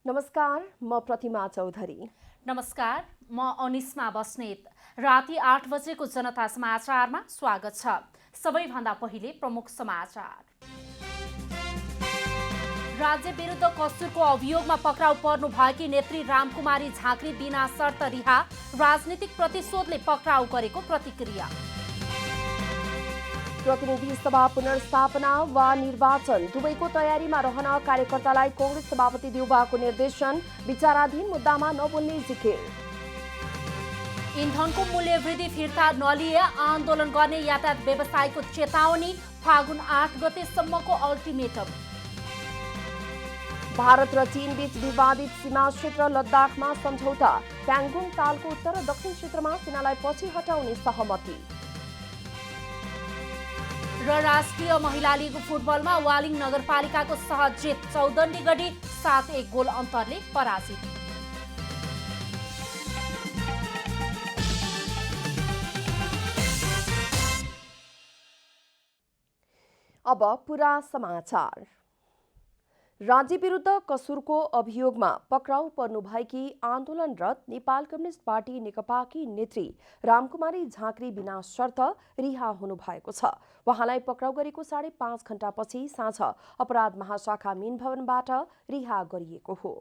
नमस्कार, म प्रतिमा चौधरी। नमस्कार, म अनिस्मा बस्नेत। राति 8 बजेको जनता समाचारमा स्वागत छ। सबैभन्दा पहिले प्रमुख समाचार। राज्य विरुद्ध कसुरको अभियोगमा पक्राउ पर्नु भएकी नेत्री रामकुमारी झाँक्री बिना शर्त रिहा, राजनीतिक प्रतिशोधले पक्राउ गरेको प्रतिक्रिया। प्रतिनिधि सभा पुनर्स्थापना वा निर्वाचन दुवैको तयारीमा रहन कार्यकर्तालाई कांग्रेस सभापति देउबाको निर्देशन, विचाराधीन मुद्दामा नबोल्ने जिकिर। इन्धनको मूल्य वृद्धि फिर्ता नलिए आन्दोलन गर्ने यातायात व्यवसायीको चेतावनी, फागुन 8 गतेसम्मको अल्टिमेटम। भारत र चीन बीच विवादित सीमा क्षेत्र लद्दाखमा सम्झौता, प्याङ्गोङ तालको उत्तर र दक्षिण क्षेत्रमा सेनालाई पछि हटाउने सहमति। र राष्ट्रिय महिला लिग फुटबलमा वालिङ नगरपालिकाको सहज जित, चौदण्डीगढी 7-1 गोल अन्तरले पराजित। अब पूरा समाचार। राज्य विरुद्ध कसुरको अभियोगमा पक्राउ पर्नुभएकी आन्दोलनरत नेपाल कम्युनिस्ट पार्टी नेकपाकी नेत्री रामकुमारी झाँक्री बिना शर्त रिहा हुनुभएको छ। उहाँलाई पक्राउ गरेको 5.5 घण्टापछि साँझ अपराध महाशाखा मेन भवनबाट रिहा गरिएको हो।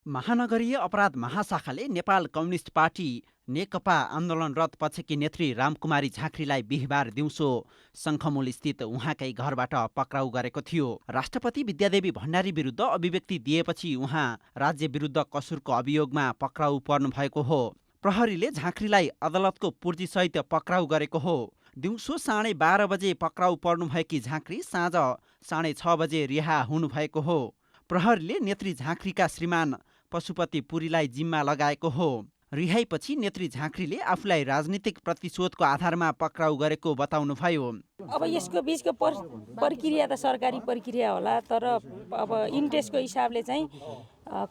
महानगरीय अपराध महाशाखाले नेपाल कम्युनिस्ट पार्टी नेकपा आन्दोलनरत पछिकी नेत्री रामकुमारी झाँक्रीलाई बिहिबार दिउँसो शङ्खमूल स्थित उहाँकै घरबाट पक्राउ गरेको थियो। राष्ट्रपति विद्यादेवी भण्डारी विरुद्ध अभिव्यक्ति दिएपछि उहाँ राज्य विरुद्ध कसुरको अभियोगमा पक्राउ पर्नुभएको हो। प्रहरीले झाँक्रीलाई अदालतको पूर्तिसहित पक्राउ गरेको हो। दिउँसो 12:30 बजे पक्राउ पर्नुभएकी झाँक्री साँझ 6:30 बजे रिहा हुनुभएको हो। प्रहरीले नेत्री झाँक्रीका श्रीमान पशुपति पुरीलाई जिम्मा लगाएको हो। रिहाईपछि नेत्री झाँक्रीले आफूलाई राजनीतिक प्रतिशोधको आधारमा पक्राउ गरेको बताउनुभयो। अब यसको बीचको प्रक्रिया त सरकारी प्रक्रिया होला, तर अब इन्ट्रेस्टको हिसाबले चाहिँ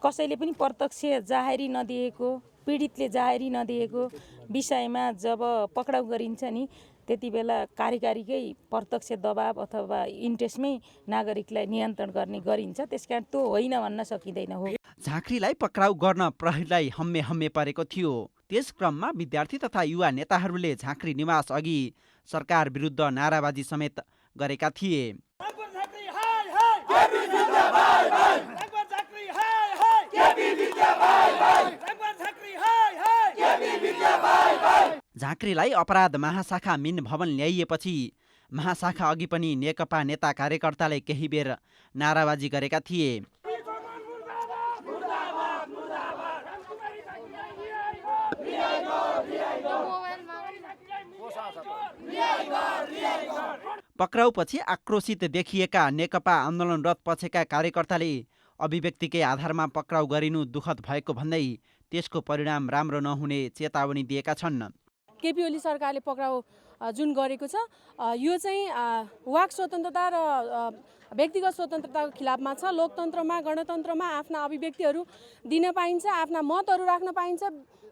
कसैले पनि प्रत्यक्ष जाहेरी नदिएको, पीडितले जाहेरी नदिएको विषयमा जब पक्राउ गरिन्छ नि त्यति बेला कार्यकारीकै प्रत्यक्ष दबाब अथवा इन्ट्रेस्टमै नागरिकलाई नियन्त्रण गर्ने गरिन्छ। त्यसकारण त्यो होइन भन्न सकिँदैन हो। झाँक्रीलाई पक्राउ गर्न प्रहरीलाई हम्मे परेको थियो। त्यस क्रममा विद्यार्थी तथा युवा नेताहरूले झाँक्री निवास अघि सरकार विरुद्ध नाराबाजी समेत गरेका थिए। झाँक्रीलाई अपराध महाशाखा मेन भवन ल्याइएपछि महाशाखा अघि पनि नेकपा नेता कार्यकर्ताले केही बेर नाराबाजी गरेका थिए। पक्राउपछि आक्रोशित देखिएका नेकपा आन्दोलनरत पछिका कार्यकर्ताले अभिव्यक्तिकै आधारमा पक्राउ गरिनु दुःखद भएको भन्दै त्यसको परिणाम राम्रो नहुने चेतावनी दिएका छन्। केपी ओली सरकारले पक्राउ जुन गरेको छ यो चाहिँ वाक स्वतन्त्रता र व्यक्तिगत स्वतन्त्रताको खिलाफमा छ। लोकतन्त्रमा गणतन्त्रमा आफ्ना अभिव्यक्तिहरू दिन पाइन्छ, आफ्ना मतहरू राख्न पाइन्छ,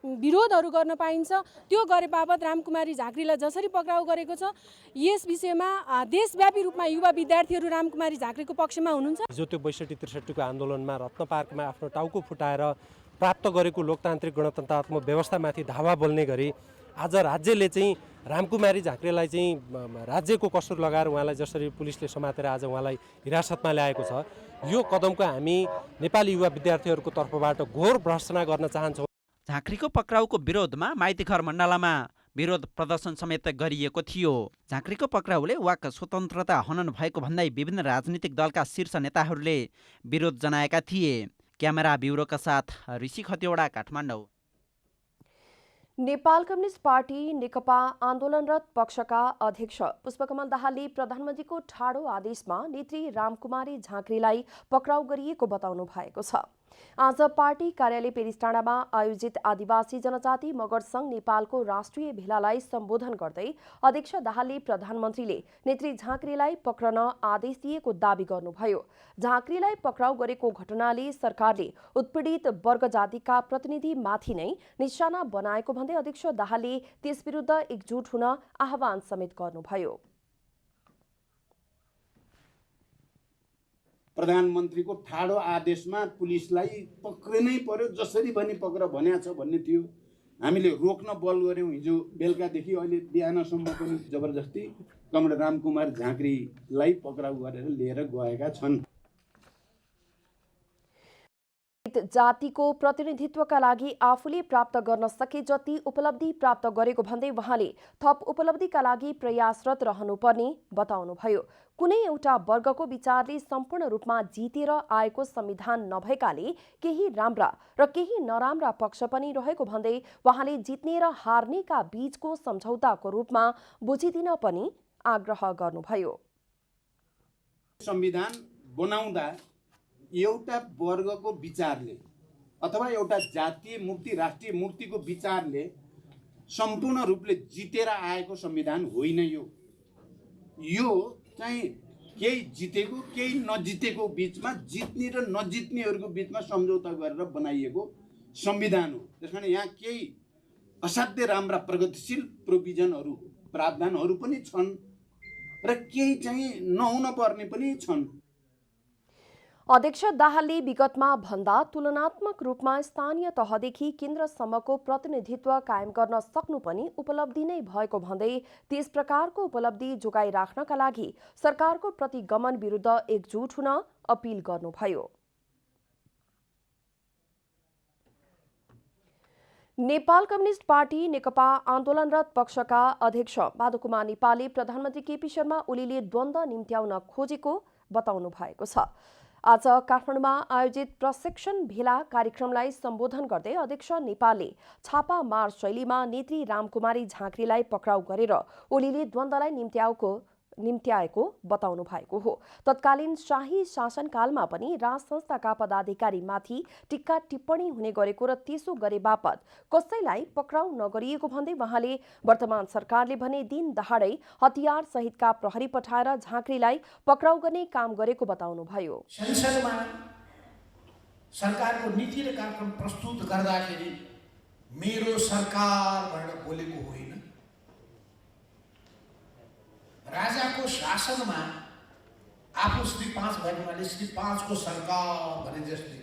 विरोधहरू गर्न पाइन्छ। त्यो गरे बापत रामकुमारी झाँक्रीलाई जसरी पक्राउ गरेको छ यस विषयमा देशव्यापी रूपमा युवा विद्यार्थीहरू रामकुमारी झाँक्रीको पक्षमा हुनुहुन्छ। जो त्यो 62-63 को आन्दोलनमा रत्न पार्कमा आफ्नो टाउको फुटाएर प्राप्त गरेको लोकतान्त्रिक गणतन्त्रात्मक व्यवस्थामाथि धावा बोल्ने गरी आज राज्यले चाहिँ रामकुमारी झाँक्रीलाई चाहिँ राज्यको कसुर लगाएर उहाँलाई जसरी पुलिसले समातेर आज उहाँलाई हिरासतमा ल्याएको छ, यो कदमको हामी नेपाली युवा विद्यार्थीहरूको तर्फबाट घोर भर्त्सना गर्न चाहन्छौँ। झाँक्रीको पक्राउको विरोधमा माइतीघर मण्डलामा विरोध प्रदर्शन समेत गरिएको थियो। झाँक्रीको पक्राउले वाक स्वतन्त्रता हनन भएको भन्दै विभिन्न राजनीतिक दलका शीर्ष नेताहरूले विरोध जनाएका थिए। क्यामेरा ब्युरोका साथ ऋषि खतिवडा, काठमाडौँ। नेपाल कम्युनिस्ट पार्टी नेकपा आन्दोलनरत पक्षका अध्यक्ष पुष्पकमल दाहालले प्रधानमन्त्रीको ठाडो आदेशमा नेत्री रामकुमारी झाँक्रीलाई पक्राउ गरिएको बताउनु भएको छ। आज पार्टी कार्यालय पेरिसटाडामा आयोजित आदिवासी जनजाति मगर संघ नेपालको राष्ट्रिय भेलालाई सम्बोधन गर्दै अध्यक्ष दाहालले प्रधानमन्त्रीले नेत्री झाँक्रीलाई पक्रन आदेश दिएको दावी गर्नुभयो। झाँक्रीलाई पक्राउ गरेको घटनाले सरकारले उत्पीडित वर्ग जातिका प्रतिनिधिमाथि नै निशाना बनाएको भन्दै अध्यक्ष दाहालले त्यसविरुद्ध एकजुट हुन आह्वान समेत गर्नुभयो। प्रधानमन्त्रीको ठाडो आदेशमा पुलिसलाई पक्रिनै पर्यो, जसरी पनि पक्र भनेको छ भन्ने थियो। हामीले रोक्न बल गऱ्यौँ हिजो बेलुकादेखि अहिले बिहानसम्म पनि जबरजस्ती कमरेड रामकुमार झाँक्रीलाई पक्राउ गरेर लिएर गएका छन्। जातिको प्रतिनिधित्वका लागि आफूले प्राप्त गर्न सके जति उपलब्धि प्राप्त गरेको भन्दै उहाँले थप उपलब्धिका लागि प्रयासरत रहनुपर्ने बताउनुभयो। कुनै एउटा वर्गको विचारले सम्पूर्ण रूपमा जितेर आएको संविधान नभएकाले केही राम्रा र केही नराम्रा पक्ष पनि रहेको भन्दै उहाँले जित्ने र हार्नेका बीचको सम्झौताको रूपमा बुझिदिन पनि आग्रह गर्नुभयो। संविधान बनाउँदा एउटा वर्गको विचारले अथवा एउटा जातीय मूर्ति राष्ट्रिय मूर्तिको विचारले सम्पूर्ण रूपले जितेर आएको संविधान होइन। यो चाहिँ केही जितेको केही नजितेको बीचमा जित्ने र नजित्नेहरूको बीचमा सम्झौता गरेर बनाइएको संविधान हो। त्यसकारण यहाँ केही असाध्य राम्रा प्रगतिशील प्रोभिजनहरू प्रावधानहरू पनि छन् र केही चाहिँ नहुन पर्ने पनि छन्। अध्यक्ष दाहालले विगतमा भन्दा तुलनात्मक रूपमा स्थानीय तहदेखि केन्द्रसम्मको प्रतिनिधित्व कायम गर्न सक्नु पनि उपलब्धि नै भएको भन्दै त्यस प्रकारको उपलब्धि जोगाइ राख्नका लागि सरकारको प्रतिगमन विरुद्ध एकजुट हुन अपिल गर्नुभयो। नेपाल कम्युनिस्ट पार्टी नेकपा आन्दोलनरत पक्षका अध्यक्ष माधवकुमार नेपालले प्रधानमन्त्री केपी शर्मा ओलीले द्वन्द्व निम्त्याउन खोजेको बताउनु भएको छ। आज काठमाडौँमा आयोजित प्रशिक्षण भेला कार्यक्रमलाई सम्बोधन गर्दै अध्यक्ष नेपालले छापामार शैलीमा नेत्री रामकुमारी झाँक्रीलाई पक्राउ गरेर ओलीले द्वन्द्वलाई निम्त्याएको बताउनु भएको हो। तत्कालीन शाही शासनकालमा पनि राज संस्थाका पदाधिकारीमाथि टिक्का टिप्पणी हुने गरेको र त्यसो गरे बापत कसैलाई पक्राउ नगरिएको भन्दै उहाँले वर्तमान सरकारले भने दिन दहाडै हतियार सहितका प्रहरी पठाएर झाँक्रीलाई पक्राउ गर्ने काम गरेको बताउनुभयो। संसदमा सरकारको नीति र कार्यक्रम प्रस्तुत गर्दाखेरि मेरो सरकार भनेर बोलेको होइन। राजाको शासनमा आफू श्री 5 भएको हुनाले श्री 5 को सरकार भने जस्तै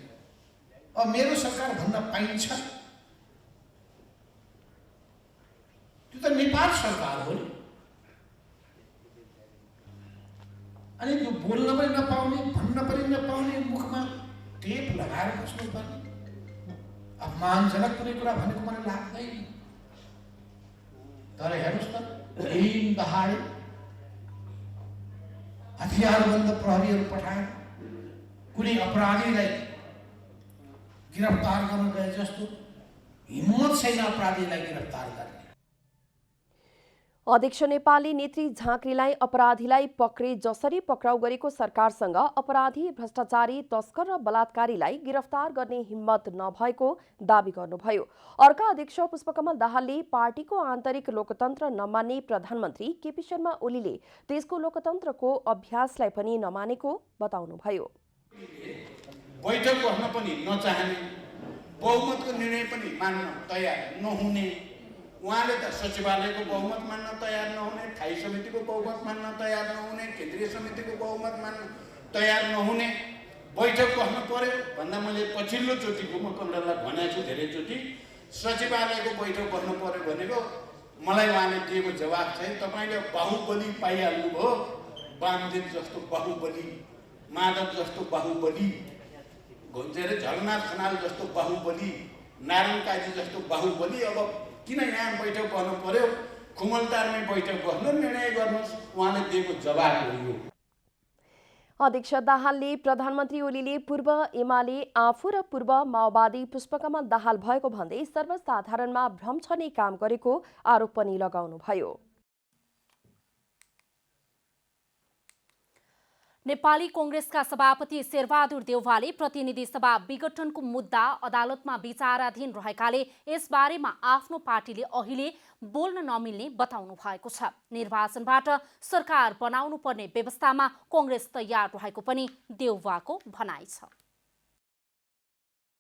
अब मेरो सरकार भन्न पाइन्छ? त्यो त नेपाल सरकार हो नि। अनि त्यो बोल्न पनि नपाउने भन्न पनि नपाउने मुखमा टेप लगाएर बस्नुपर्ने अपमानजनक कुनै कुरा भनेको मलाई लाग्दैन। तर हेर्नुहोस् त दिन दहाडे हतियारबन्द प्रहरीहरू पठाएर कुनै अपराधीलाई गिरफ्तार गर्न गए जस्तो हिम्मत छैन अपराधीलाई गिरफ्तार गर्ने। अध्यक्ष नेपालले नेत्री झाँक्रीलाई अपराधीलाई पक्रे जसरी पक्राउ गरेको सरकारसँग अपराधी भ्रष्टाचारी तस्कर र बलात्कारीलाई गिरफ्तार गर्ने हिम्मत नभएको दावी गर्नुभयो। अर्का अध्यक्ष पुष्पकमल दाहालले पार्टीको आन्तरिक लोकतन्त्र नमान्ने प्रधानमन्त्री केपी शर्मा ओलीले देशको लोकतन्त्रको अभ्यासलाई पनि नमानेको बताउनुभयो। बैठक बस्न पनि नचाहने, बहुमतको निर्णय पनि मान्न तयार नहुने, उहाँले त सचिवालयको बहुमत मान्न तयार नहुने, स्थायी समितिको बहुमत मान्न तयार नहुने, केन्द्रीय समितिको बहुमत मान्न तयार नहुने, बैठक बस्नु पर्यो भन्दा मैले पछिल्लो चोटिको म कमरेडलाई भनेको छु धेरैचोटि, सचिवालयको बैठक बस्नु पर्यो भनेको मलाई उहाँले दिएको जवाब चाहिँ तपाईँले बाहुबली पाइहाल्नुभयो, वामदेव जस्तो बाहुबली, माधव जस्तो बाहुबली, झलनाथ खनाल जस्तो बाहुबली, नारायण काजी जस्तो बाहुबली, अब किन यहाँ बैठक गर्नु पर्यो? खुमलतारमै बैठक बस्नु, निर्णय गर्नुहोस्, उहाँले दिएको जवाब हो यो। अध्यक्ष दाहालले प्रधानमन्त्री ओलीले पूर्व एमाले आफू र पूर्व माओवादी पुष्पकमल दाहाल भएको भन्दै सर्वसाधारणमा भ्रम छर्ने काम गरेको आरोप पनि लगाउनुभयो। नेपाली कांग्रेसका सभापति शेरबहादुर देउवाले प्रतिनिधि सभा विघटनको मुद्दा अदालतमा विचाराधीन रहेकाले यसबारेमा आफ्नो पार्टीले अहिले बोल्न नमिल्ने बताउनु भएको छ। निर्वाचनबाट सरकार बनाउनु पर्ने व्यवस्थामा कांग्रेस तयार रहेको पनि देउवाको भनाइ छ।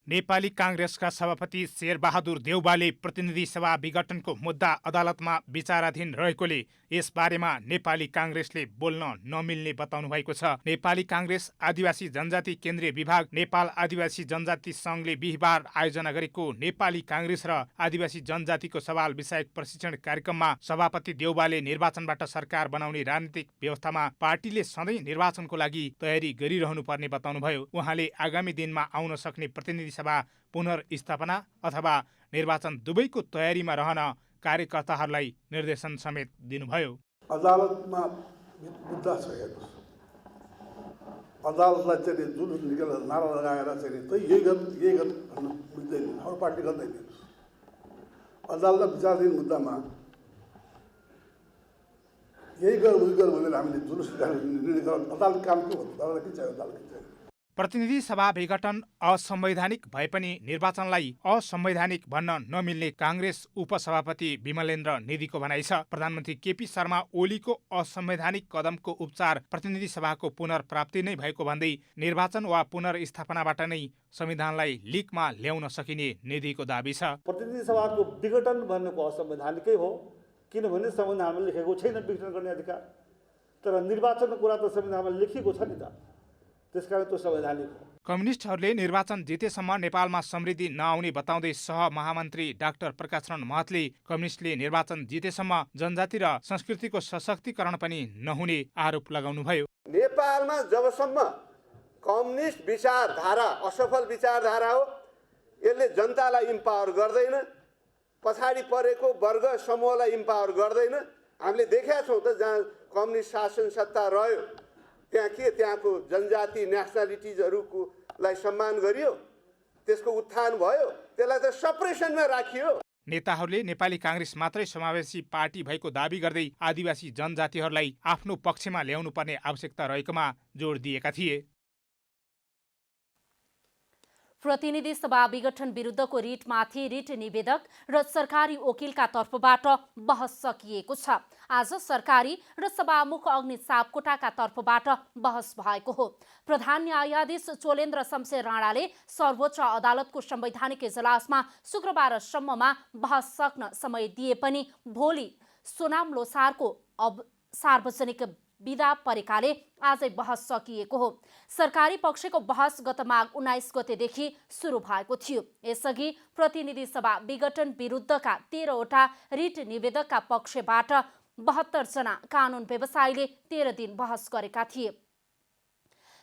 नेपाली काङ्ग्रेसका सभापति शेरबहादुर देउवाले प्रतिनिधि सभा विघटनको मुद्दा अदालतमा विचाराधीन रहेकोले यसबारेमा नेपाली काङ्ग्रेसले बोल्न नमिल्ने बताउनु भएको छ। नेपाली काङ्ग्रेस आदिवासी जनजाति केन्द्रीय विभाग नेपाल आदिवासी जनजाति सङ्घले बिहिबार आयोजना गरेको नेपाली काङ्ग्रेस र आदिवासी जनजातिको सवाल विषयक प्रशिक्षण कार्यक्रममा सभापति देउवाले निर्वाचनबाट सरकार बनाउने राजनीतिक व्यवस्थामा पार्टीले सधैँ निर्वाचनको लागि तयारी गरिरहनु पर्ने बताउनुभयो। उहाँले आगामी दिनमा आउन सक्ने प्रतिनिधि सभा पुनर्स्थापना अथवा निर्वाचन दुवैको तयारीमा रहन कार्यकर्ताहरूलाई निर्देशन समेत दिनुभयो। अदालतमा मुद्दा छ, हेर्नुहोस्, अदालतलाई चाहिँ जुलुस निकालेर नारा लगाएर चाहिँ यही गर्नु भन्नु बुझ्दैन, हाम्रो पार्टी गर्दैन। अदालतमा विचाराधीन मुद्दामा यही गर उही गर भनेर हामीले जुलुस निकालेर अदालत काम के हो? अदालत के चाहियो? अदालत के चाहियो? प्रतिनिधि सभा विघटन असंवैधानिक भए पनि निर्वाचनलाई असंवैधानिक भन्न नमिल्ने काङ्ग्रेस उपसभापति विमलेन्द्र निधिको भनाइ छ। प्रधानमन्त्री केपी शर्मा ओलीको असंवैधानिक कदमको उपचार प्रतिनिधि सभाको पुनर्प्राप्ति नै भएको भन्दै निर्वाचन वा पुनर्स्थापनाबाट नै संविधानलाई लिकमा ल्याउन सकिने निधिको दाबी छ। प्रतिनिधि सभाको विघटन भनेको असंवैधानिकै हो, किनभने संविधानमा लेखेको छैन विघटन गर्ने अधिकार। तर निर्वाचनको कुरा त संविधानमा लेखिएको छ नि त, त्यसकारण त्यो संवैधानिक हो। कम्युनिस्टहरूले निर्वाचन जितेसम्म नेपालमा समृद्धि नआउने बताउँदै सहमहामन्त्री डाक्टर प्रकाशरण महतले कम्युनिस्टले निर्वाचन जितेसम्म जनजाति र संस्कृतिको सशक्तिकरण पनि नहुने आरोप लगाउनुभयो। नेपालमा जबसम्म कम्युनिस्ट विचारधारा असफल विचारधारा हो, यसले जनतालाई इम्पावर गर्दैन, पछाडि परेको वर्ग समूहलाई इम्पावर गर्दैन। हामीले देखेका छौँ त, जहाँ कम्युनिस्ट शासन सत्ता रह्यो त्यहाँको जनजाति नेसनालिटिजहरूलाई सम्मान गरियो, त्यसको उत्थान भयो, त्यसलाई त सप्रेसनमा राखियो। नेताहरूले नेपाली काङ्ग्रेस मात्रै समावेशी पार्टी भएको दाबी गर्दै आदिवासी जनजातिहरूलाई आफ्नो पक्षमा ल्याउनु पर्ने आवश्यकता रहेकोमा जोड दिएका थिए। प्रतिनिधि सभा विघटन विरुद्धको रिटमाथि रिट निवेदक र सरकारी वकिलका तर्फबाट बहस सकिएको छ। आज सरकारी र सभामुख अग्नि सापकोटाका तर्फबाट बहस भएको हो। प्रधान न्यायाधीश चोलेन्द्र शमशेर राणाले सर्वोच्च अदालतको संवैधानिक इजलासमा शुक्रबारसम्ममा बहस सक्न समय दिए पनि भोलि सोनाम लोसारको सार्वजनिक बिदा परेकाले आजै बहस सकिएको हो। सरकारी पक्षको बहस गत माघ 19 गतेदेखि सुरु भएको थियो। यसअघि प्रतिनिधि सभा विघटन विरुद्धका 13वटा रिट निवेदकका पक्षबाट 72 जना कानुन व्यवसायीले 13 दिन बहस गरेका थिए।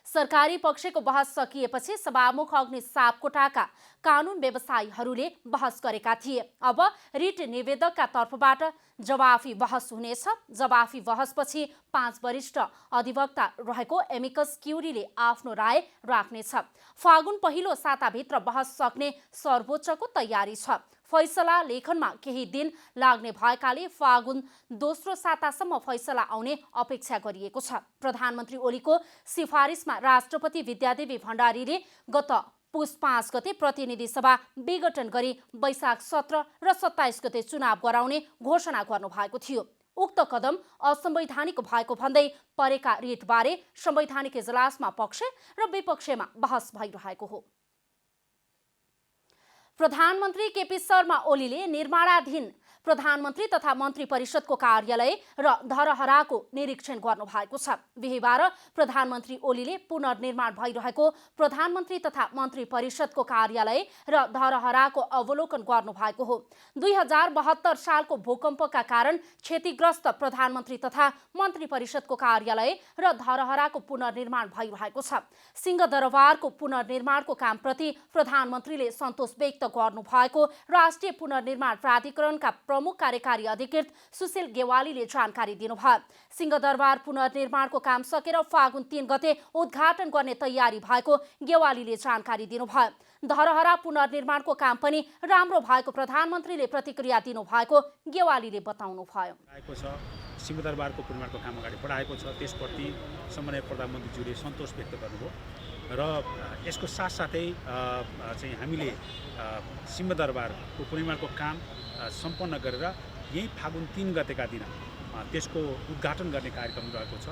सरकारी पक्षको बहस सकिएपछि सभामुख अग्नि सापकोटाका कानुन व्यवसायीहरूले बहस गरेका थिए। अब रिट निवेदकका तर्फबाट जवाफी बहस हुनेछ। जवाफी बहसपछि 5 वरिष्ठ अधिवक्ता रहेको एमिकस क्युरीले आफ्नो राय राख्नेछ। फागुन पहिलो साताभित्र बहस सक्ने सर्वोच्चको तयारी छ। फैसला लेखनमा केही दिन लाग्ने भएकाले फागुन दोस्रो सातासम्म फैसला आउने अपेक्षा गरिएको छ। प्रधानमन्त्री ओलीको सिफारिसमा राष्ट्रपति विद्यादेवी भण्डारीले गत पुस 5 गते प्रतिनिधि सभा विघटन गरी वैशाख 17 र 27 गते चुनाव गराउने घोषणा गर्नुभएको थियो। उक्त कदम असंवैधानिक भएको भन्दै परेका रिटबारे संवैधानिक इजलासमा पक्ष र विपक्षमा बहस भइरहेको हो। प्रधानमन्त्री केपी शर्मा ओलीले निर्माणाधीन प्रधानमन्त्री तथा मन्त्री परिषदको कार्यालय र धरहराको निरीक्षण गर्नुभएको छ। बिहिबार प्रधानमन्त्री ओलीले पुनर्निर्माण भइरहेको प्रधानमन्त्री तथा मन्त्री परिषदको कार्यालय र धरहराको अवलोकन गर्नुभएको हो। 2072 सालको भूकम्पका कारण क्षतिग्रस्त प्रधानमन्त्री तथा मन्त्री परिषदको कार्यालय र धरहराको पुनर्निर्माण भइरहेको छ। सिंहदरबारको पुनर्निर्माणको कामप्रति प्रधानमन्त्रीले सन्तोष व्यक्त गर्नुभएको राष्ट्रिय पुनर्निर्माण प्राधिकरणका प्रमुख कार्यकारी अधिकृत सुशील गेवालीले जानकारी दिनुभयो। सिंहदरबार पुनर्निर्माणको काम सकेर फागुन 3 गते उद्घाटन गर्ने तयारी भएको गेवालीले जानकारी दिनुभयो। धरहरा पुनर्निर्माणको काम पनि राम्रो भएको प्रधानमन्त्रीले प्रतिक्रिया दिनुभएको गेवालीले बताउनुभयो। सिंहदरबारको पुनर्निर्माणको काम अगाडि बढाएको छ, त्यसप्रति सम्माननीय प्रधानमन्त्रीज्यूले सन्तोष व्यक्त गर्नुभयो र यसको साथसाथै चाहिँ हामीले सिंहदरबारको पुनर्निर्माणको काम सम्पन्न गरेर यही फागुन 3 गतेका दिन त्यसको उद्घाटन गर्ने कार्यक्रम रहेको छ।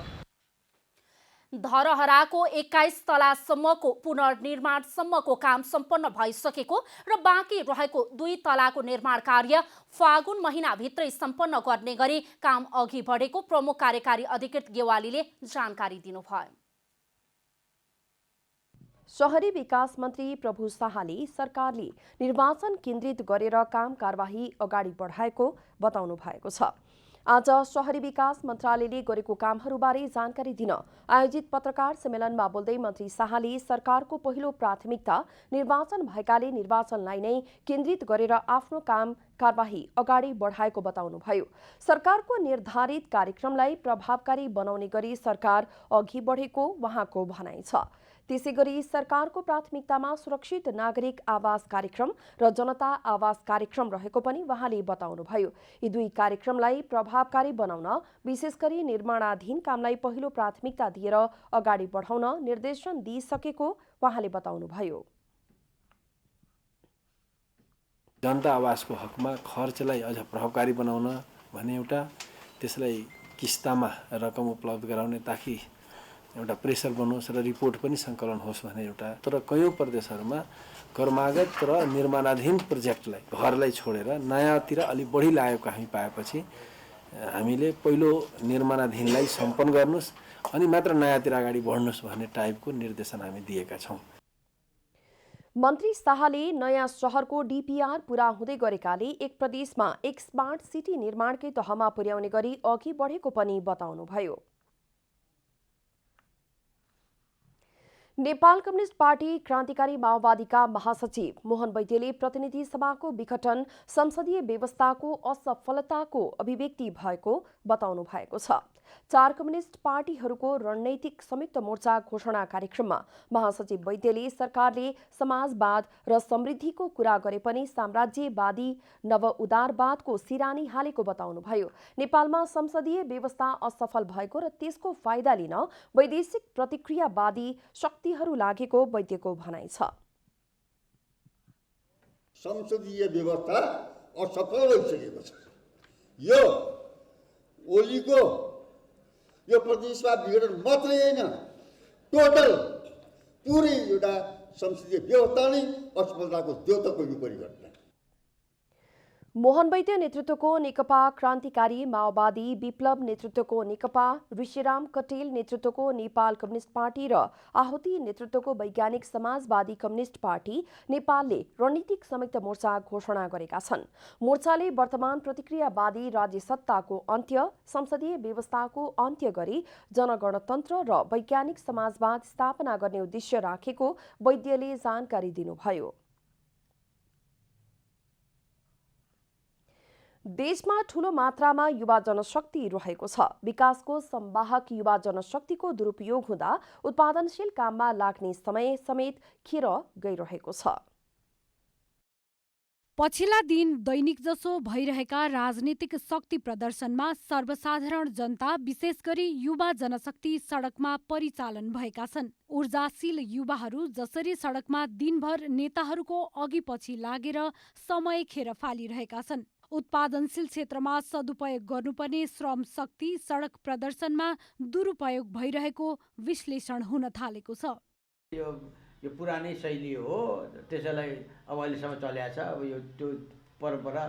धरहराको 21 तलासम्मको पुनर्निर्माणसम्मको काम सम्पन्न भइसकेको र बाँकी रहेको 2 तलाको निर्माण कार्य फागुन महिनाभित्रै सम्पन्न गर्ने गरी काम अघि बढेको प्रमुख कार्यकारी अधिकृत गेवालीले जानकारी दिनुभयो। शहरी विकास मन्त्री प्रभु शाहले सरकारले निर्वाचन केन्द्रित गरेर काम कारबाही अगाडि बढाएको बताउनु भएको छ। आज शहरी विकास मन्त्रालयले गरेको कामहरूबारे जानकारी दिन आयोजित पत्रकार सम्मेलनमा बोल्दै मन्त्री शाहले सरकारको पहिलो प्राथमिकता निर्वाचन भएकाले निर्वाचनलाई नै केन्द्रित गरेर आफ्नो काम कारबाही अगाडि बढाएको बताउनुभयो। सरकारको निर्धारित कार्यक्रमलाई प्रभावकारी बनाउने गरी सरकार अघि बढेको उहाँको भनाइ छ। त्यसैगरी सरकारको प्राथमिकतामा सुरक्षित नागरिक आवास कार्यक्रम र जनता आवास कार्यक्रम रहेको पनि उहाँले बताउनुभयो। यी 2 कार्यक्रमलाई प्रभावकारी बनाउन विशेष गरी निर्माणाधीन कामलाई पहिलो प्राथमिकता दिएर अगाडि बढाउन निर्देशन दिइसकेको उहाँले बताउनुभयो। जनता आवासको हकमा खर्चलाई अझ प्रभावकारी बनाउन भन्ने एउटा, त्यसलाई किस्तामा रकम उपलब्ध गराउने ताकि एउटा प्रेसर बनोस् र रिपोर्ट पनि सङ्कलन होस् भन्ने एउटा। तर कयौँ प्रदेशहरूमा कर्मागत र निर्माणाधीन प्रोजेक्टलाई घरलाई छोडेर नयाँतिर अलि बढी लागेको हामी पाएपछि हामीले पहिलो निर्माणाधीनलाई सम्पन्न गर्नुहोस् अनि मात्र नयाँतिर अगाडि बढ्नुहोस् भन्ने टाइपको निर्देशन हामी दिएका छौँ। मन्त्री शाहले नयाँ शहरको डीपीआर पूरा हुँदै गरेकाले एक प्रदेशमा एक स्मार्ट सिटी निर्माणकै तहमा पुर्याउने गरी अघि बढेको पनि बताउनुभयो। नेपाल कम्युनिस्ट पार्टी क्रान्तिकारी माओवादीका महासचिव मोहन वैद्यले प्रतिनिधि सभाको विघटन संसदीय व्यवस्थाको असफलताको अभिव्यक्ति भएको बताउनु भएको छ। 4 कम्युनिस्ट पार्टीहरूको रणनैतिक संयुक्त मोर्चा घोषणा कार्यक्रममा महासचिव वैद्यले सरकारले समाजवाद र समृद्धिको कुरा गरे पनि साम्राज्यवादी नवउदारवादको सिरानी हालेको बताउनुभयो। नेपालमा संसदीय व्यवस्था असफल भएको र त्यसको फाइदा लिन वैदेशिक प्रतिक्रियावादी शक्तिहरू लागेको वैद्यको भनाइ छ। संसदीय व्यवस्था असफल भइसकेको छ। यो ओलीको यो प्रदेशमा विघटन मात्रै होइन, टोटल पुरै एउटा संसदीय व्यवस्था नै असफलताको द्योतकको विपरीत घटना। मोहन वैद्य नेतृत्वको नेकपा क्रान्तिकारी माओवादी, विप्लव नेतृत्वको नेकपा, ऋषिराम कटेल नेतृत्वको नेपाल कम्युनिस्ट पार्टी र आहुति नेतृत्वको वैज्ञानिक समाजवादी कम्युनिस्ट पार्टी नेपालले रणनीतिक संयुक्त मोर्चा घोषणा गरेका छन्। मोर्चाले वर्तमान प्रतिक्रियावादी राज्य सत्ताको अन्त्य, संसदीय व्यवस्थाको अन्त्य गरी जनगणतन्त्र र वैज्ञानिक समाजवाद स्थापना गर्ने उद्देश्य राखेको वैद्यले जानकारी दिनुभयो। देशमा ठूलो मात्रामा युवा जनशक्ति रहेको छ। विकासको संवाहक युवा जनशक्तिको दुरुपयोग हुँदा उत्पादनशील काममा लाग्ने समय समेत खेर गइरहेको छ। पछिल्ला दिन दैनिक जसो भइरहेका राजनीतिक शक्ति प्रदर्शनमा सर्वसाधारण जनता, विशेष गरी युवा जनशक्ति सडकमा परिचालन भएका छन्। ऊर्जाशील युवाहरू जसरी सडकमा दिनभर नेताहरूको अघि पछि लागेर समय खेर फालिरहेका छन्। उत्पादनशील क्षेत्रमा सदुपयोग गर्नुपर्ने श्रम शक्ति सडक प्रदर्शनमा दुरुपयोग भइरहेको विश्लेषण हुन थालेको छ। यो पुरानै शैली हो, त्यसैलाई अब अहिलेसम्म चलेको छ। अब यो त्यो परम्परा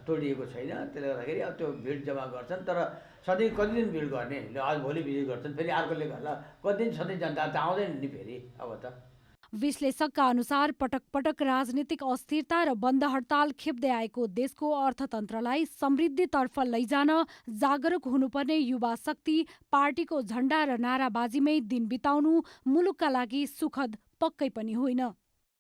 तोडिएको छैन। त्यसले गर्दाखेरि अब त्यो भिड जम्मा गर्छन्, तर सधैँ कति दिन भिड गर्ने, आज भोलि भिड गर्छन्, फेरि अर्कोले गर्ला, कति दिन सधैँ जनता त आउँदैन नि फेरि। अब त विश्लेषकका अनुसार पटक पटक राजनीतिक अस्थिरता र बन्द हडताल खेप्दै आएको देशको अर्थतन्त्रलाई समृद्धितर्फ लैजान जागरुक हुनुपर्ने युवा शक्ति पार्टीको झण्डा र नाराबाजीमै दिन बिताउनु मुलुकका लागि सुखद पक्कै पनि होइन।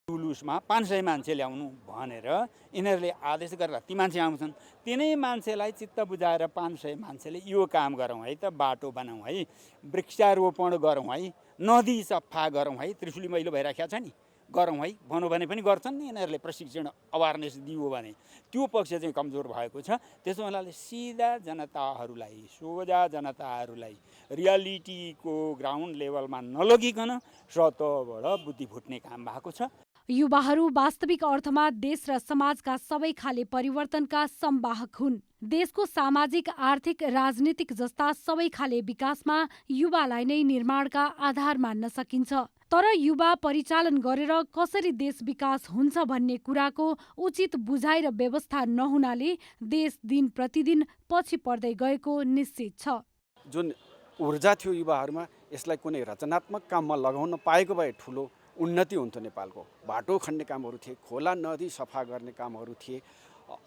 जुलुसमा 500 मान्छे ल्याउनु भनेर यिनीहरूले आदेश गरेर ती मान्छे आउँछन्। तिनै मान्छेलाई चित्त बुझाएर 500 मान्छेले यो काम गरौँ है त, बाटो बनाऊँ है, वृक्षारोपण गरौँ है, नदी सफा गरौँ है, त्रिशुली मैलो भइराखेको छ नि, गरौँ है भनौँ भने पनि गर्छन् नि। यिनीहरूले प्रशिक्षण अवेरनेस दियो भने त्यो पक्ष चाहिँ कमजोर भएको छ। त्यसो हुनाले सिधा जनताहरूलाई, सोझा जनताहरूलाई रियालिटीको ग्राउन्ड लेभलमा नलगिकन सतहबाट बुद्धि फुट्ने काम भएको छ। युवाहरू वास्तविक अर्थमा देश र समाजका सबै खाले परिवर्तनका संवाहक हुन्। देशको सामाजिक, आर्थिक, राजनीतिक जस्ता सबै खाले विकासमा युवालाई नै निर्माणका आधार मान्न सकिन्छ। तर युवा परिचालन गरेर कसरी देश विकास हुन्छ भन्ने कुराको उचित बुझाइ र व्यवस्था नहुनाले देश दिन प्रतिदिन पछि पर्दै गएको निश्चित छ। जुन ऊर्जा थियो युवाहरूमा, यसलाई कुनै रचनात्मक काममा लगाउन पाएको भए ठुलो उन्नति हुन्थ्यो। नेपालको बाटो खन्ने कामहरू थिए, खोला नदी सफा गर्ने कामहरू थिए,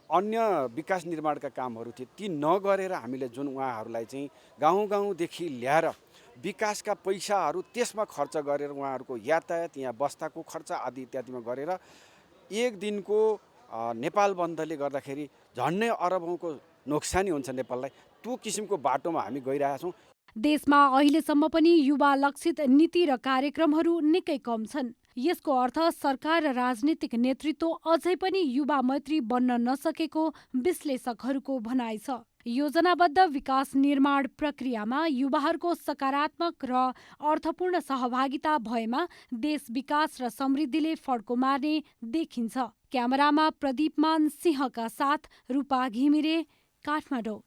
अन्य विकास निर्माणका कामहरू थिए। ती नगरेर हामीले जुन उहाँहरूलाई चाहिँ गाउँ गाउँदेखि ल्याएर विकासका पैसाहरू त्यसमा खर्च गरेर उहाँहरूको यातायात, यहाँ बस्दाको खर्च आदि इत्यादिमा गरेर एक दिनको नेपाल बन्दले गर्दाखेरि झन्डै अरबौँको नोक्सानी हुन्छ नेपाललाई। त्यो किसिमको बाटोमा हामी गइरहेका छौँ। देशमा अहिलेसम्म पनि युवा लक्षित नीति र कार्यक्रमहरू निकै कम छन्। यसको अर्थ सरकार र राजनीतिक नेतृत्व अझै पनि युवा मैत्री बन्न नसकेको विश्लेषकहरूको भनाइ छ। योजनाबद्ध विकास निर्माण प्रक्रियामा युवाहरूको सकारात्मक र अर्थपूर्ण सहभागिता भएमा देश विकास र समृद्धिले फड्को मार्ने देखिन्छ। क्यामेरामा प्रदीपमान सिंहका साथ रूपा घिमिरे, काठमाडौँ।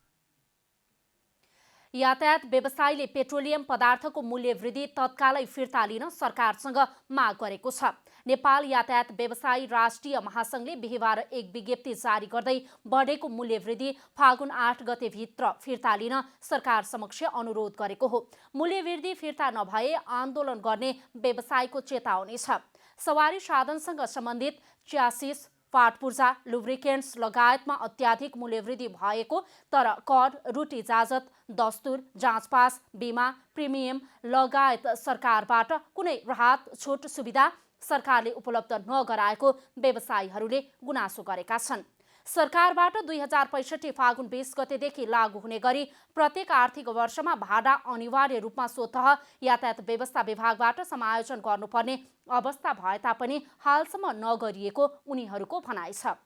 यातायात व्यवसायीले पेट्रोलियम पदार्थको मूल्य वृद्धि तत्कालै फिर्ता लिन सरकारसँग माग गरेको छ। नेपाल यातायात व्यवसायी राष्ट्रिय महासंघले बिहीबार एक विज्ञप्ति जारी गर्दै बढेको मूल्य वृद्धि फागुन 8 गतेभित्र फिर्ता लिन सरकार समक्ष अनुरोध गरेको हो। मूल्य वृद्धि फिर्ता नभए आन्दोलन गर्ने व्यवसायीको चेतावनी छ। सवारी साधनसँग सम्बन्धित च्यासिस, पाटपुर्जा, लुब्रिकेन्ट्स लगायतमा अत्याधिक मूल्यवृद्धि भएको, तर कर, रुट इजाजत, दस्तुर, जाँच पास, बिमा, प्रिमियम लगायत सरकारबाट कुनै राहत, छुट, सुविधा सरकारले उपलब्ध नगराएको व्यवसायीहरूले गुनासो गरेका छन्। सरकारबाट 2065 फागुन 20 गतेदेखि लागू हुने गरी प्रत्येक आर्थिक वर्षमा भाडा अनिवार्य रूपमा स्वतः यातायात व्यवस्था विभागबाट समायोजन गर्नुपर्ने अवस्था भए तापनि हालसम्म नगरिएको उनीहरूको भनाइ छ।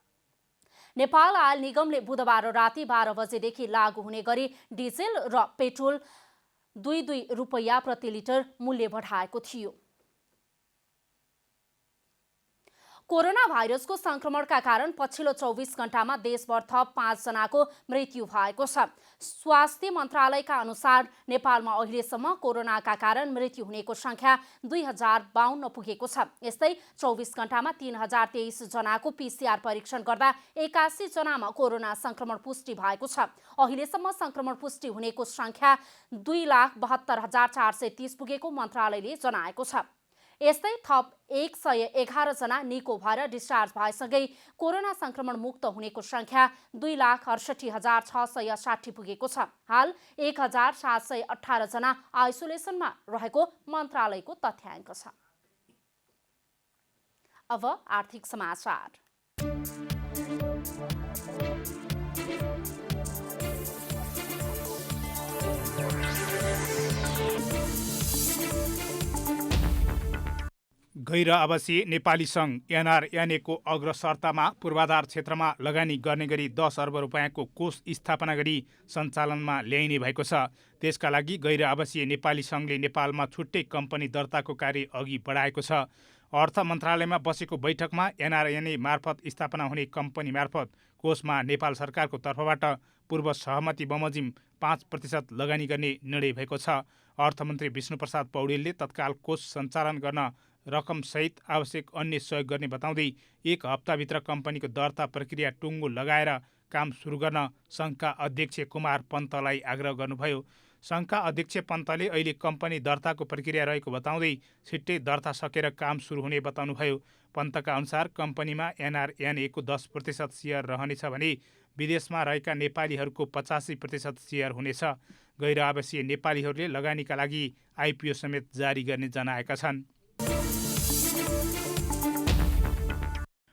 नेपाल आयल निगमले बुधबार राति 12 बजेदेखि लागू हुने गरी डिजेल र पेट्रोल 2 रुपैयाँ प्रति लिटर मूल्य बढाएको थियो। कोरोना भाइरसको संक्रमणका कारण पछिल्लो 24 घण्टामा देशभर थप 5 जनाको मृत्यु भएको छ। स्वास्थ्य मन्त्रालयका अनुसार नेपालमा अहिलेसम्म कोरोनाका कारण मृत्यु हुनेको संख्या 2052 पुगेको छ। यस्तै 24 घण्टामा 3023 जनाको PCR परीक्षण गर्दा 81 जनामा कोरोना संक्रमण पुष्टि भएको छ। अहिलेसम्म संक्रमण पुष्टि हुनेको संख्या 2,72,430 पुगेको मन्त्रालयले जनाएको छ। यस्तै थप 111 जना निको भएर डिस्चार्ज भएसँगै कोरोना संक्रमण मुक्त हुनेको संख्या 2,68,660 पुगेको छ। हाल 1,718 जना आइसोलेसनमा रहेको मन्त्रालयको तथ्याङ्क छ। अब आर्थिक समाचार। गैर आवासीय नेपाली सङ्घ एनआरएनएको अग्रसरतामा पूर्वाधार क्षेत्रमा लगानी गर्ने गरी 10 अर्ब रुपियाँको कोष स्थापना गरी सञ्चालनमा ल्याइने भएको छ। त्यसका लागि गैर आवासीय नेपाली सङ्घले नेपालमा छुट्टै कम्पनी दर्ताको कार्य अघि बढाएको छ। अर्थ मन्त्रालयमा बसेको बैठकमा एनआरएनए मार्फत स्थापना हुने कम्पनी मार्फत कोषमा नेपाल सरकारको तर्फबाट पूर्व सहमति बमोजिम 5% लगानी गर्ने निर्णय भएको छ। अर्थमन्त्री विष्णुप्रसाद पौडेलले तत्काल कोष सञ्चालन गर्न रकमसहित आवश्यक अन्य सहयोग गर्ने बताउँदै 1 हप्ताभित्र कम्पनीको दर्ता प्रक्रिया टुङ्गो लगाएर काम सुरु गर्न सङ्घका अध्यक्ष कुमार पन्तलाई आग्रह गर्नुभयो। सङ्घका अध्यक्ष पन्तले अहिले कम्पनी दर्ताको प्रक्रिया रहेको बताउँदै छिट्टै दर्ता सकेर काम सुरु हुने बताउनुभयो। पन्तका अनुसार कम्पनीमा एनआरएनएको 10% सेयर रहनेछ भने विदेशमा रहेका नेपालीहरूको 85% सेयर हुनेछ। गैर आवासीय नेपालीहरूले लगानीका लागि आइपिओ समेत जारी गर्ने जनाएका छन्।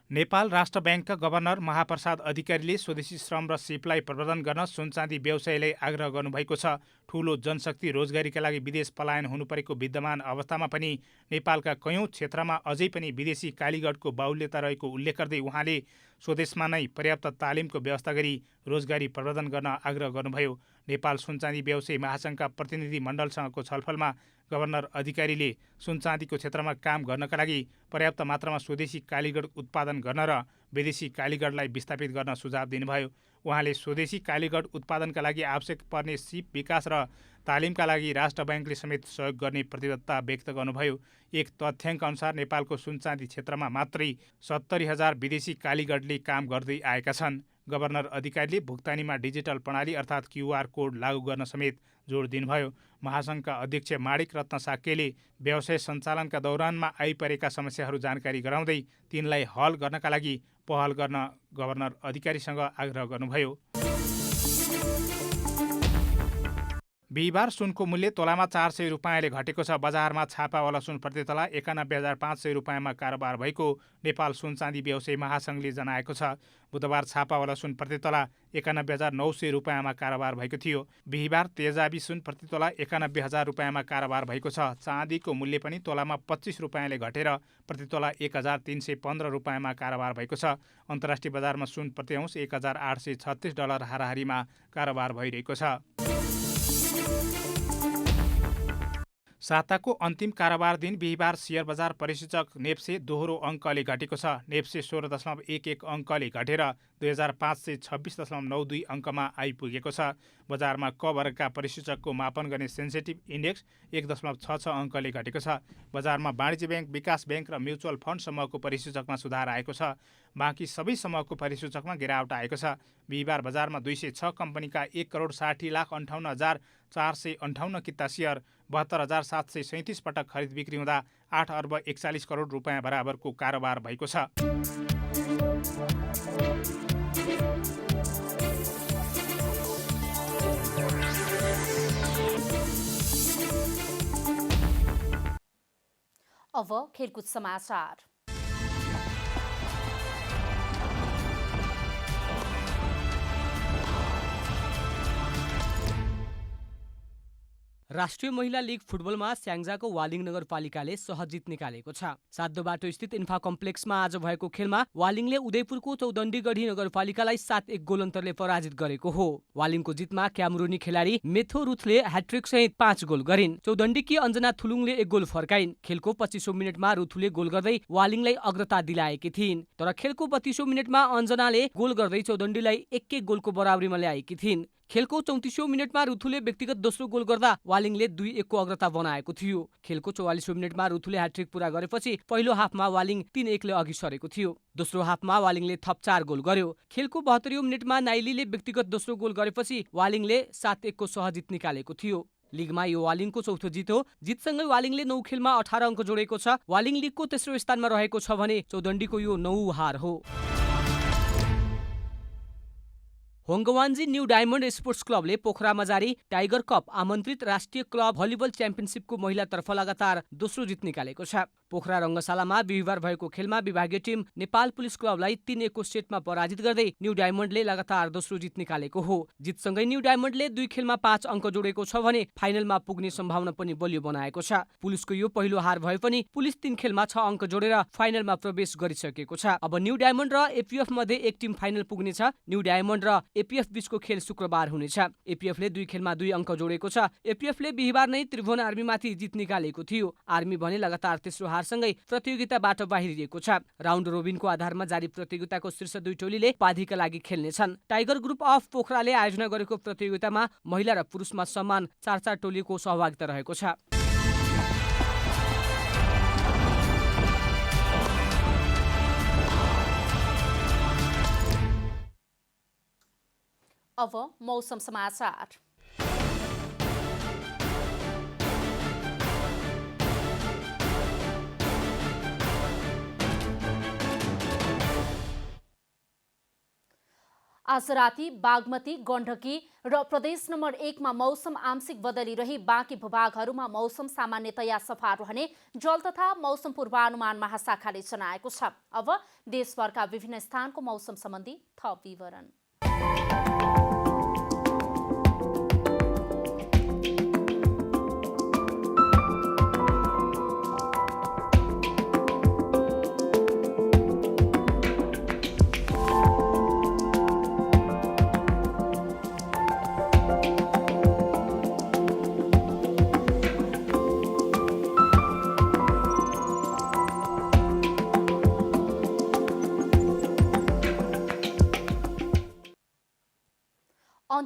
नेपाल राष्ट्र ब्याङ्कका गभर्नर महाप्रसाद अधिकारीले स्वदेशी श्रम र सिपलाई प्रवर्धन गर्न सुनचाँदी व्यवसायीलाई आग्रह गर्नुभएको छ। ठूलो जनशक्ति रोजगारीका लागि विदेश पलायन हुनुपरेको विद्यमान अवस्थामा पनि नेपालका कयौं क्षेत्रमा अझै पनि विदेशी कालीगढको बाहुल्यता रहेको उल्लेख गर्दै उहाँले स्वदेशमा नै पर्याप्त तालिमको व्यवस्था गरी रोजगारी प्रवर्धन गर्न आग्रह गर्नुभयो। नेपाल सुनचाँदी व्यवसायी महासङ्घका प्रतिनिधि मण्डलसँगको छलफलमा गभर्नर अधिकारीले सुनचाँदीको क्षेत्रमा काम गर्नका लागि पर्याप्त मात्रामा स्वदेशी कालीगढ उत्पादन गर्न र विदेशी कालीगढलाई विस्थापित गर्न सुझाव दिनुभयो। उहाँले स्वदेशी कालीगढ उत्पादनका लागि आवश्यक पर्ने सिप विकास र तालिमका लागि राष्ट्र ब्याङ्कले समेत सहयोग गर्ने प्रतिबद्धता व्यक्त गर्नुभयो। एक तथ्याङ्क अनुसार नेपालको सुनचाँदी क्षेत्रमा मात्रै 70,000 विदेशी कालीगढले काम गर्दै आएका छन्। गभर्नर अधिकारीले भुक्तानीमा डिजिटल प्रणाली अर्थात् क्युआर कोड लागू गर्न समेत जोड दिनुभयो। महासङ्घका अध्यक्ष माणिक रत्न साक्यले व्यवसाय सञ्चालनका दौरानमा आइपरेका समस्याहरू जानकारी गराउँदै तिनलाई हल गर्नका लागि पहल गर्न गभर्नर अधिकारीसँग आग्रह गर्नुभयो। बिहिबार सुनको मूल्य तोलामा 400 रुपियाँले घटेको छ। बजारमा छापावाला सुन प्रति तोला 91,500 रुपियाँमा कारोबार भएको नेपाल सुनचाँदी व्यवसायी महासङ्घले जनाएको छ। बुधबार छापावाला सुन प्रति तोला 91,900 रुपियाँमा कारोबार भएको थियो। बिहिबार तेजाबी सुन प्रति तोला 91,000 रुपियाँमा कारोबार भएको छ। चाँदीको मूल्य पनि तोलामा 25 रुपियाँले घटेर प्रति तोला 1,315 रुपियाँमा कारोबार भएको छ। अन्तर्राष्ट्रिय बजारमा सुन प्रति औँस $1,836 हाराहारीमा कारोबार भइरहेको छ। साताको अन्तिम कारोबार दिन बिहिबार शेयर बजार परिसूचक नेप्से दोहोरो अङ्कले घटेको छ। नेप्से 16.11 अङ्कले घटेर 2,526.92 अङ्कमा आइपुगेको छ। बजारमा क वर्गका परिसूचकको मापन गर्ने सेन्सेटिभ इन्डेक्स 1.66 अङ्कले घटेको छ। बजारमा वाणिज्य ब्याङ्क, विकास ब्याङ्क र म्युचुअल फन्ड समूहको परिसूचकमा सुधार आएको छ। बाँकी सबै समूहको परिसूचकमा गिरावट आएको छ। बिहिबार बजारमा 206 कम्पनीका 1,60,58,458 किता सेयर 72,737 पटक खरिद बिक्री हुँदा 8 अर्ब 41 करोड रुपियाँ बराबरको कारोबार भएको छ। अब खेलकुद समाचार। राष्ट्रिय महिला लीग फुटबलमा स्याङ्जाको वालिङ नगरपालिकाले सहज जित निकालेको छ। सातो बाटो स्थित इन्फा कम्प्लेक्समा आज भएको खेलमा वालिङले उदयपुरको चौदण्डीगढी नगरपालिकालाई 7-1 गोल अन्तरले पराजित गरेको हो। वालिङको जितमा क्यामरुनी खेलाडी मेथो रुथले ह्याट्रिक सहित 5 गोल गरिन्। चौदण्डीकी अञ्जना थुलुङले 1 गोल फर्काइन्। खेलको 25औं मिनेटमा रुथुले गोल गर्दै वालिङलाई अग्रता दिलाएकी थिइन्। तर खेलको 32औं मिनेटमा अञ्जनाले गोल गर्दै चौदण्डीलाई 1-1 गोलको बराबरीमा ल्याएकी थिइन्। खेलको 34औं मिनेटमा रुथुले व्यक्तिगत दोस्रो गोल गर्दा वालिङले 2-1 को अग्रता बनाएको थियो। खेलको 44औं मिनेटमा रुथुले ह्याट्रिक पूरा गरेपछि पहिलो हाफमा वालिङ 3-1 ले अघि सरेको थियो। दोस्रो हाफमा वालिङले थप 4 गोल गर्यो। खेलको 72औं मिनेटमा नाइलीले व्यक्तिगत दोस्रो गोल गरेपछि वालिङले 7-1 को सहज जित निकालेको थियो। लिगमा यो वालिङको चौथो जित हो। जितसँगै वालिङले 9 खेलमा 18 अङ्क जोडेको छ। वालिङ लिगको तेस्रो स्थानमा रहेको छ भने चौदण्डीको यो 9औं हार हो। होङ्गवान्जी न्यू डायमन्ड स्पोर्ट्स क्लबले पोखरामा जारी टाइगर कप आमन्त्रित राष्ट्रिय क्लब भलिबल च्याम्पियनसिपको महिलातर्फ लगातार दोस्रो जित निकालेको छ। पोखरा रङ्गशालामा बिहिबार भएको खेलमा विभागीय टिम नेपाल पुलिस क्लबलाई 3-1 को सेटमा पराजित गर्दै न्यू डायमन्डले लगातार दोस्रो जित निकालेको हो। जितसँगै न्यू डायमन्डले 2 खेलमा 5 अङ्क जोडेको छ भने फाइनलमा पुग्ने सम्भावना पनि बलियो बनाएको छ। पुलिसको यो पहिलो हार भए पनि पुलिस 3 खेलमा 6 अङ्क जोडेर फाइनलमा प्रवेश गरिसकेको छ। अब न्यू डायमन्ड र एपीएफ मध्ये एक टिम फाइनल पुग्नेछ। न्यू डायमन्ड र एपीएफ बीचको खेल शुक्रबार हुनेछ। एपीएफले 2 खेलमा 2 अङ्क जोडेको छ। एपीएफले बिहिबार नै त्रिभुवन आर्मीमाथि जित निकालेको थियो। आर्मी भने लगातार तेस्रो हारसँगै प्रतियोगिताबाट बाहिरिएको छ। राउन्ड रोबिनको आधारमा जारी प्रतियोगिताको शीर्ष 2 टोलीले उपाधिका लागि खेल्नेछन्। टाइगर ग्रुप अफ पोखराले आयोजना गरेको प्रतियोगितामा महिला र पुरुषमा समान 4-4 टोलीको सहभागिता रहेको छ। अब मौसम समाचार। आज राति बागमती, गण्डकी र प्रदेश नम्बर 1 मा मौसम आंशिक बदली रही बाँकी भूभागहरूमा मौसम सामान्यतया सफा रहने जल तथा मौसम पूर्वानुमान महाशाखाले जनाएको छ। अब देशभरका विभिन्न स्थानको मौसम सम्बन्धी थप विवरण।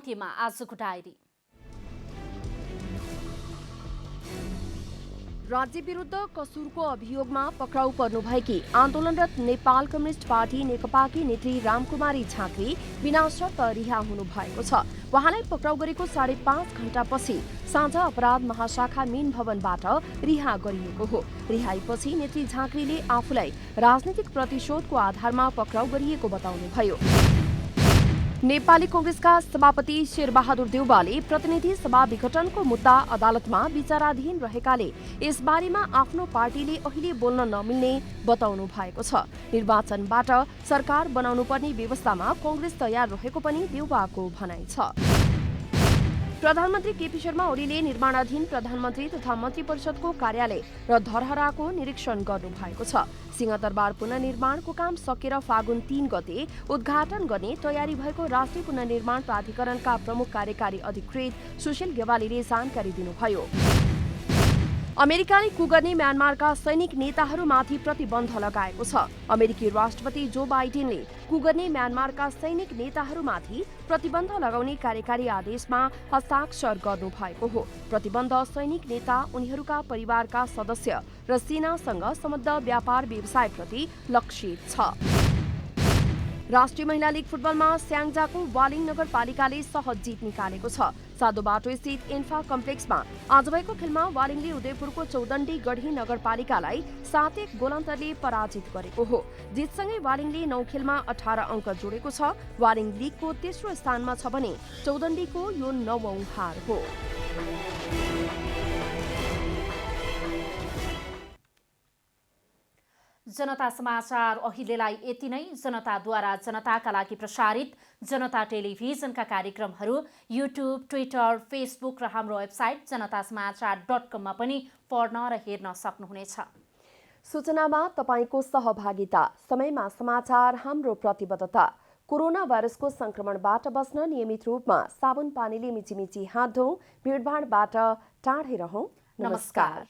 अन्त्यमा आजको डायरी। राज्य विरुद्ध कसुरको अभियोगमा पक्राउ पर्नुभएकी आन्दोलनरत नेपाल कम्युनिस्ट पार्टी नेकपाकी नेत्री रामकुमारी झाँक्री बिना शर्त रिहा हुनुभएको छ। उहाँलाई पक्राउ गरेको 5.5 घण्टापछि साँझ अपराध महाशाखा मेन भवनबाट रिहा गरिएको हो। रिहाईपछि नेत्री झाँक्रीले आफूलाई राजनीतिक प्रतिशोधको आधारमा पक्राउ गरिएको बताउनुभयो। नेपाली कांग्रेसका सभापति शेरबहादुर देउवाले प्रतिनिधि सभा विघटनको मुद्दा अदालतमा विचाराधीन रहेकाले यसबारेमा आफ्नो पार्टीले अहिले बोल्न नमिल्ने बताउनु भएको छ। निर्वाचनबाट सरकार बनाउनु पर्ने व्यवस्थामा कांग्रेस तयार रहेको पनि देउवाको भनाइ छ। प्रधानमन्त्री केपी शर्मा ओलीले निर्माणाधीन प्रधानमन्त्री तथा मन्त्री परिषदको कार्यालय र धरहराको निरीक्षण गर्नुभएको छ। सिंहदरबार पुनर्निर्माणको काम सकेर फागुन 3 गते उद्घाटन गर्ने तयारी भएको राष्ट्रिय पुनर्निर्माण प्राधिकरणका प्रमुख कार्यकारी अधिकृत सुशील गेवालीले जानकारी दिनुभयो। अमेरिकाले कुगर्ने म्यानमारका सैनिक नेताहरूमाथि प्रतिबन्ध लगाएको छ। अमेरिकी राष्ट्रपति जो बाइडेनले कुगर्ने म्यानमारका सैनिक नेताहरूमाथि प्रतिबन्ध लगाउने कार्यकारी आदेशमा हस्ताक्षर गर्नुभएको हो। प्रतिबन्ध सैनिक नेता, उनीहरूका परिवारका सदस्य र सेनासँग सम्बद्ध व्यापार व्यवसायप्रति लक्षित छ। राष्ट्रिय महिला लीग फुटबलमा स्याङ्जाको वालिङ नगरपालिकाले सहज जित निकालेको छ। सादोबाटो स्थित इन्फा कम्प्लेक्समा आज भएको खेलमा वालिङले उदयपुरको चौदण्डी गढी नगरपालिकालाई 7-1 गोलन्तरले पराजित गरेको हो। जितसँगै वालिङले 9 खेलमा 18 अङ्क जोडेको छ। वालिङ लीगको तेस्रो स्थानमा छ भने चौदण्डीको यो 9औं हार हो। जनता समाचार अहिलेलाई यति नै। जनताद्वारा जनताका लागि प्रसारित जनता टेलिभिजनका कार्यक्रमहरू युट्युब, ट्विटर, फेसबुक र हाम्रो वेबसाइट जनतासमाचार.com मा पनि पढ्न र हेर्न सक्नुहुनेछ। सूचनामा तपाईको सहभागिता, समयमा समाचार हाम्रो प्रतिबद्धता। कोरोना भाइरसको संक्रमणबाट बस्न नियमित रूपमा साबुन पानीले मिचिमिची हात धौँ, भिडभाडबाट टाढै रहौं। नमस्कार।